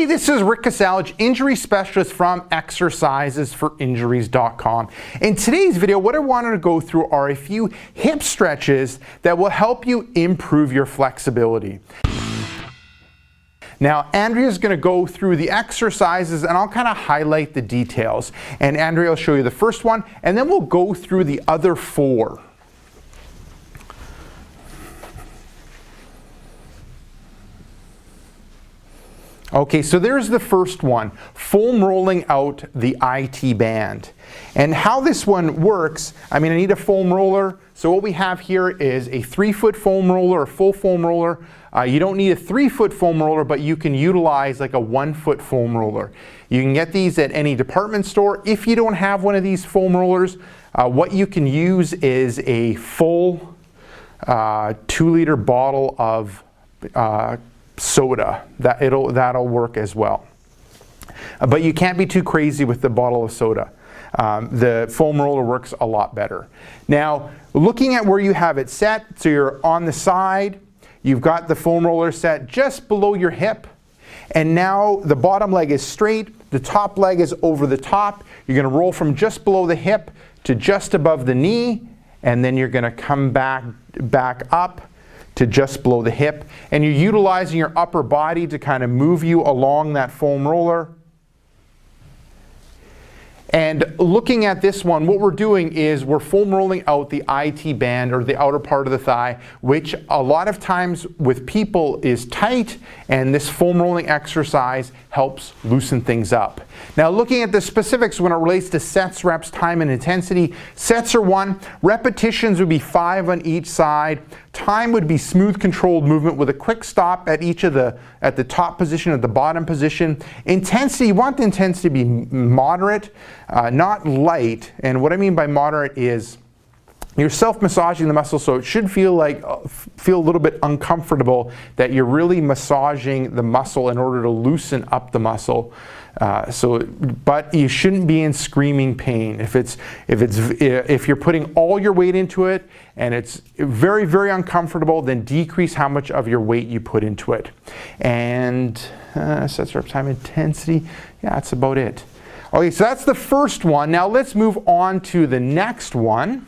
this is Rick Kasalj, injury specialist from exercisesforinjuries.com. In today's video, what I wanted to go through are a few hip stretches that will help you improve your flexibility. Now, Andrea is going to go through the exercises and I'll kind of highlight the details. And Andrea will show you the first one, and then we'll go through the other four. Okay, so there's the first one, foam rolling out the IT band. And how this one works, I need a foam roller. So what we have here is a 3-foot foam roller, a full foam roller. You don't need a 3-foot foam roller, but you can utilize like a 1-foot foam roller. You can get these at any department store. If you don't have one of these foam rollers, what you can use is a full 2-liter bottle of soda. That'll work as well. But you can't be too crazy with the bottle of soda. The foam roller works a lot better. Now, looking at where you have it set, so you're on the side, you've got the foam roller set just below your hip, and now the bottom leg is straight, the top leg is over the top. You're going to roll from just below the hip to just above the knee, and then you're going to come back up to just below the hip, and you're utilizing your upper body to kind of move you along that foam roller. And looking at this one, what we're doing is we're foam rolling out the IT band, or the outer part of the thigh, which a lot of times with people is tight, and this foam rolling exercise helps loosen things up. Now, looking at the specifics when it relates to sets, reps, time, and intensity, sets are 1, repetitions would be 5 on each side, time would be smooth controlled movement with a quick stop at each of at the top position, at the bottom position. Intensity, you want the intensity to be moderate, not light. And what I mean by moderate is you're self-massaging the muscle, so it should feel a little bit uncomfortable that you're really massaging the muscle in order to loosen up the muscle. But you shouldn't be in screaming pain. If you're putting all your weight into it and it's very, very uncomfortable, then decrease how much of your weight you put into it. And sets, rep, time, intensity. Yeah, that's about it. Okay, so that's the first one. Now let's move on to the next one.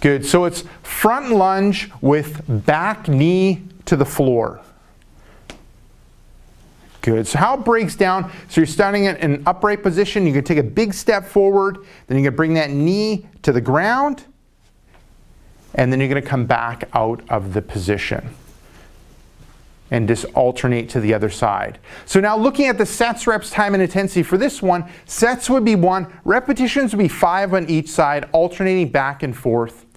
Good, so it's front lunge with back knee to the floor. Good, so how it breaks down, so you're starting in an upright position, you can take a big step forward, then you can bring that knee to the ground, and then you're going to come back out of the position and just alternate to the other side. So now looking at the sets, reps, time, and intensity for this one, sets would be 1, repetitions would be 5 on each side, alternating back and forth.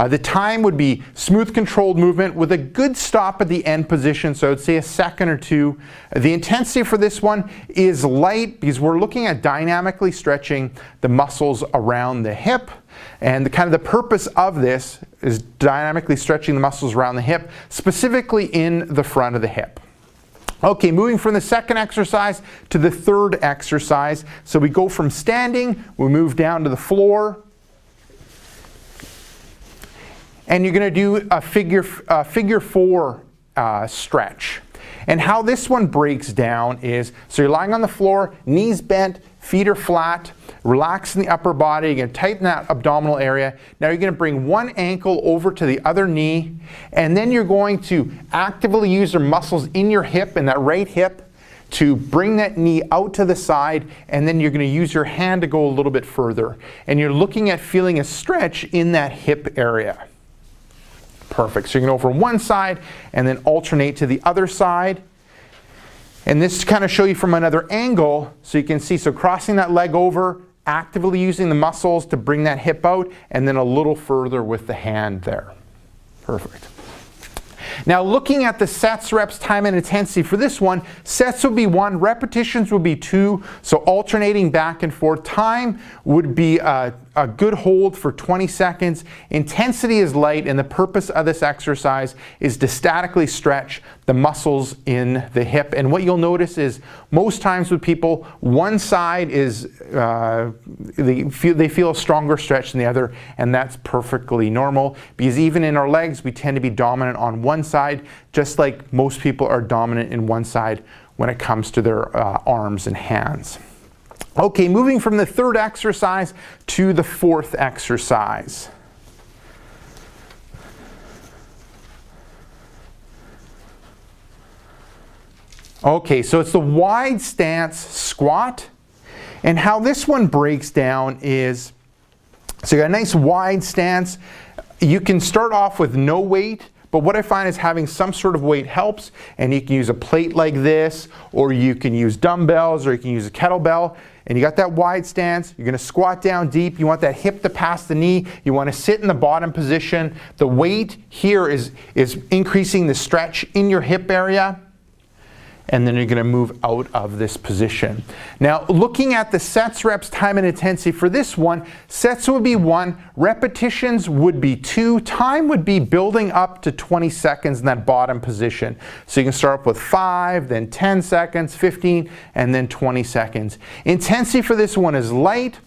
The time would be smooth controlled movement with a good stop at the end position, so I would say a second or 2. The intensity for this one is light because we're looking at dynamically stretching the muscles around the hip. And the purpose of this is dynamically stretching the muscles around the hip, specifically in the front of the hip. Okay, moving from the second exercise to the third exercise. So we go from standing, we move down to the floor, and you're going to do a figure 4 stretch. And how this one breaks down is, so you're lying on the floor, knees bent, feet are flat, relaxing the upper body, you're going to tighten that abdominal area. Now you're going to bring one ankle over to the other knee, and then you're going to actively use your muscles in your hip, in that right hip, to bring that knee out to the side, and then you're going to use your hand to go a little bit further. And you're looking at feeling a stretch in that hip area. Perfect. So you're going to go from one side and then alternate to the other side. And this kind of show you from another angle so you can see. So crossing that leg over, actively using the muscles to bring that hip out, and then a little further with the hand there. Perfect. Now looking at the sets, reps, time, and intensity for this one, sets would be 1, repetitions would be 2, so alternating back and forth. Time would be a good hold for 20 seconds. Intensity is light, and the purpose of this exercise is to statically stretch the muscles in the hip. And what you'll notice is most times with people, one side is, they feel a stronger stretch than the other, and that's perfectly normal, because even in our legs, we tend to be dominant on one side, just like most people are dominant in one side when it comes to their arms and hands. Okay, moving from the third exercise to the fourth exercise. Okay, so it's the wide stance squat. And how this one breaks down is, so you got a nice wide stance. You can start off with no weight, but what I find is having some sort of weight helps. And you can use a plate like this, or you can use dumbbells, or you can use a kettlebell. And you got that wide stance. You're going to squat down deep. You want that hip to pass the knee. You want to sit in the bottom position. The weight here is increasing the stretch in your hip area. And then you're going to move out of this position. Now, looking at the sets, reps, time, and intensity for this one, sets would be 1, repetitions would be 2, time would be building up to 20 seconds in that bottom position. So you can start up with 5, then 10 seconds, 15, and then 20 seconds. Intensity for this one is light.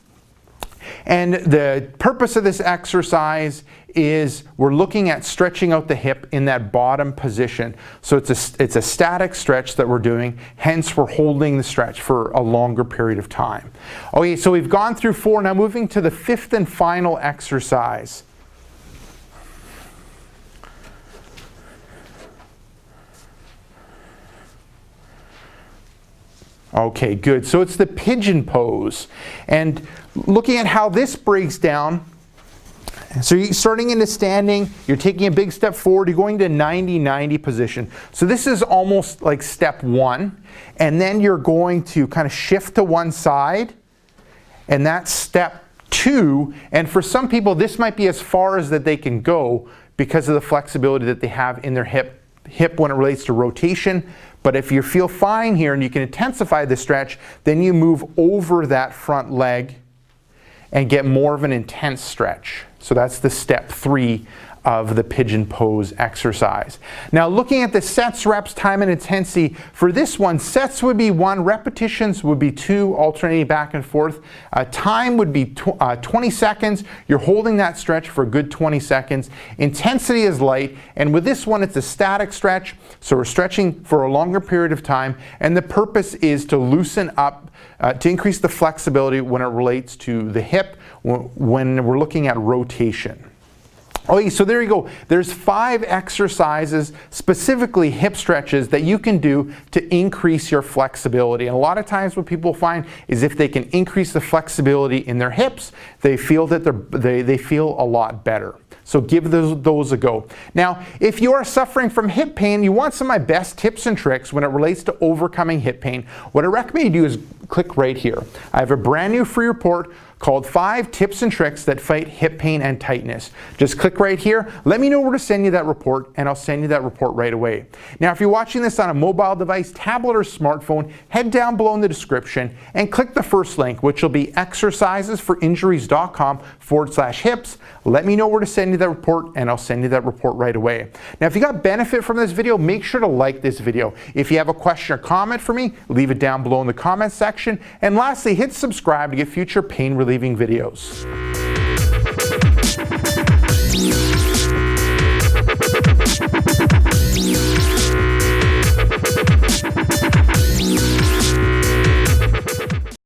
And the purpose of this exercise is we're looking at stretching out the hip in that bottom position. So it's a static stretch that we're doing, hence we're holding the stretch for a longer period of time. Okay, so we've gone through 4, now moving to the 5th and final exercise. Okay, good. So it's the pigeon pose. And looking at how this breaks down, so you're starting into standing, you're taking a big step forward, you're going to 90-90 position. So this is almost like step 1. And then you're going to kind of shift to one side, and that's step 2. And for some people, this might be as far as that they can go because of the flexibility that they have in their hip when it relates to rotation. But if you feel fine here and you can intensify the stretch, then you move over that front leg and get more of an intense stretch. So that's the step 3 of the pigeon pose exercise. Now looking at the sets, reps, time, and intensity, for this one, sets would be 1, repetitions would be 2, alternating back and forth. Time would be 20 seconds. You're holding that stretch for a good 20 seconds. Intensity is light, and with this one, it's a static stretch, so we're stretching for a longer period of time, and the purpose is to loosen up, to increase the flexibility when it relates to the hip when we're looking at rotation. Okay, so there you go. There's 5 exercises, specifically hip stretches, that you can do to increase your flexibility. And a lot of times what people find is if they can increase the flexibility in their hips, they feel that they feel a lot better. So give those a go. Now, if you are suffering from hip pain, you want some of my best tips and tricks when it relates to overcoming hip pain, what I recommend you do is click right here. I have a brand new free report called 5 Tips and Tricks That Fight Hip Pain and Tightness. Just click right here. Let me know where to send you that report, and I'll send you that report right away. Now, if you're watching this on a mobile device, tablet, or smartphone, head down below in the description and click the first link, which will be exercisesforinjuries.com/hips. Let me know where to send you that report, and I'll send you that report right away. Now, if you got benefit from this video, make sure to like this video. If you have a question or comment for me, leave it down below in the comment section. And lastly, hit subscribe to get future pain relieving videos.